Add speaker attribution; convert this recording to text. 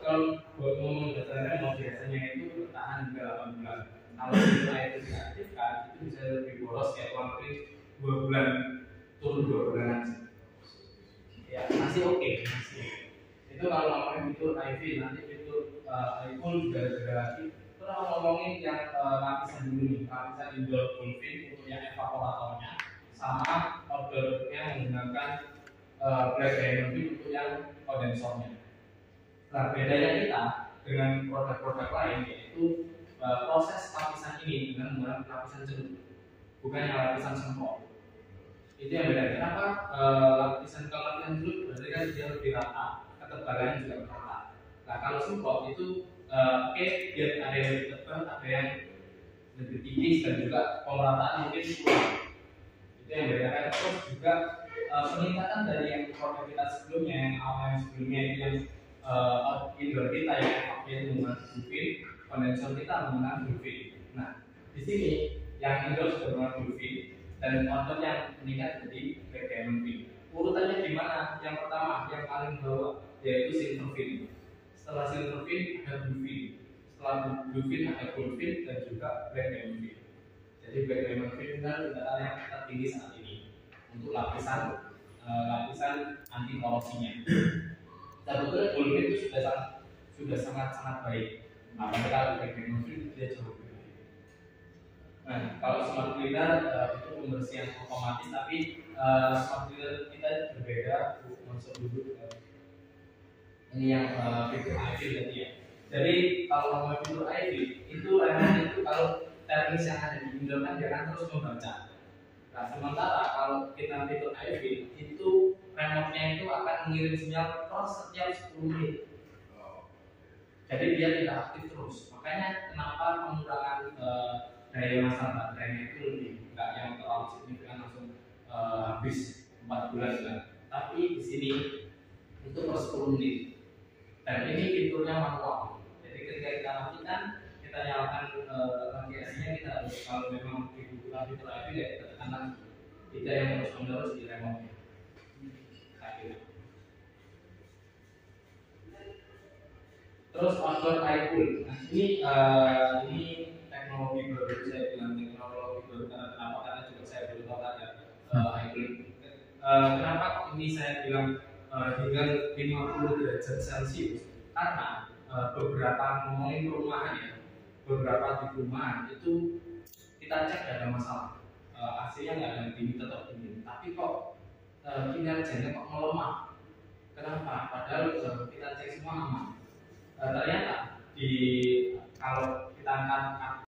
Speaker 1: kalau buat ngomong berdasarkan mau biasanya itu bertahan hingga 8 bulan. Kalau fitur itu diaktifkan itu bisa lebih boros kayak kurang lebih 2 bulan turun 2 bulanan sih. Ya masih oke, masih. Itu kalau ngomongin fitur IV, nanti fitur iPhone juga ada lagi. Kalau ngomongin yang lapisan dulu nih, lapisan indoor cooling untuk yang evaporatornya, sama outdoor yang menggunakan black diamond untuk yang kondensornya. Nah, bedanya kita dengan produk-produk lain yaitu proses lapisan ini dengan menggunakan lapisan celup, bukan yang lapisan semprot. Itu yang beda. Kenapa lapisan celup berarti kan dia lebih rata, ketebalannya juga rata. Nah, kalau semprot itu dia ada yang lebih tebal, ada yang lebih tipis dan juga pemerataan mungkin kurang. Itu yang bedakan. Terus juga peningkatan dari yang produk kita sebelumnya, yang awal yang sebelumnya itu yang indoor kita yang menggunakan bluefin, kondensor kita menggunakan bluefin. Nah, di sini yang indoor sudah menggunakan bluefin dan outdoor yang meningkat jadi black diamond fin. Urutannya gimana? Yang pertama, yang paling bawah yaitu silver fin. Setelah silver fin ada bluefin. Setelah bluefin ada gold fin dan juga black diamond fin. Jadi black diamond fin adalah tingkatan yang tertinggi saat ini untuk lapisan anti korosinya. Sebetulnya gold fin itu sudah sangat baik. Apalagi kalau black diamond fin dia jauh lebih baik. Nah, kalau smart cleaner itu pembersihan otomatis, tapi smart cleaner kita berbeda. Masuk dulu ini yang fitur IV tadi ya. Jadi kalau ngomong fitur IV itu remote itu kalau teknis yang ada di Windows kan dia akan terus membaca. Nah, sementara kalau kita fitur IV itu remote-nya itu akan mengirim sinyal per setiap 10 menit. Jadi dia tidak aktif terus. Makanya kenapa pengurangan daya masa baterainya itu lebih enggak yang terlalu signifikan langsung habis 4 bulan kan. Tapi di sini itu per 10 menit. Dan ini fiturnya manual. Jadi ketika kita matikan, kita nyalakan radiasinya, kita harus kalau memang dibutuhkan fitur IV ya kita tekan tidak yang terus-menerus di remote. Terus outdoor air cool. Nah, ini teknologi baru, saya bilang teknologi baru karena juga saya belum tahu ada air cool. Kenapa ini saya bilang hingga 50 derajat Celcius? Karena beberapa ngomongin perumahan ya, beberapa di perumahan itu kita cek ada masalah, AC-nya nggak ada dingin, tetap dingin, tapi kok kinerjanya kok melemah. Kenapa? Padahal kita cek semua aman. Ternyata kalau kita angkat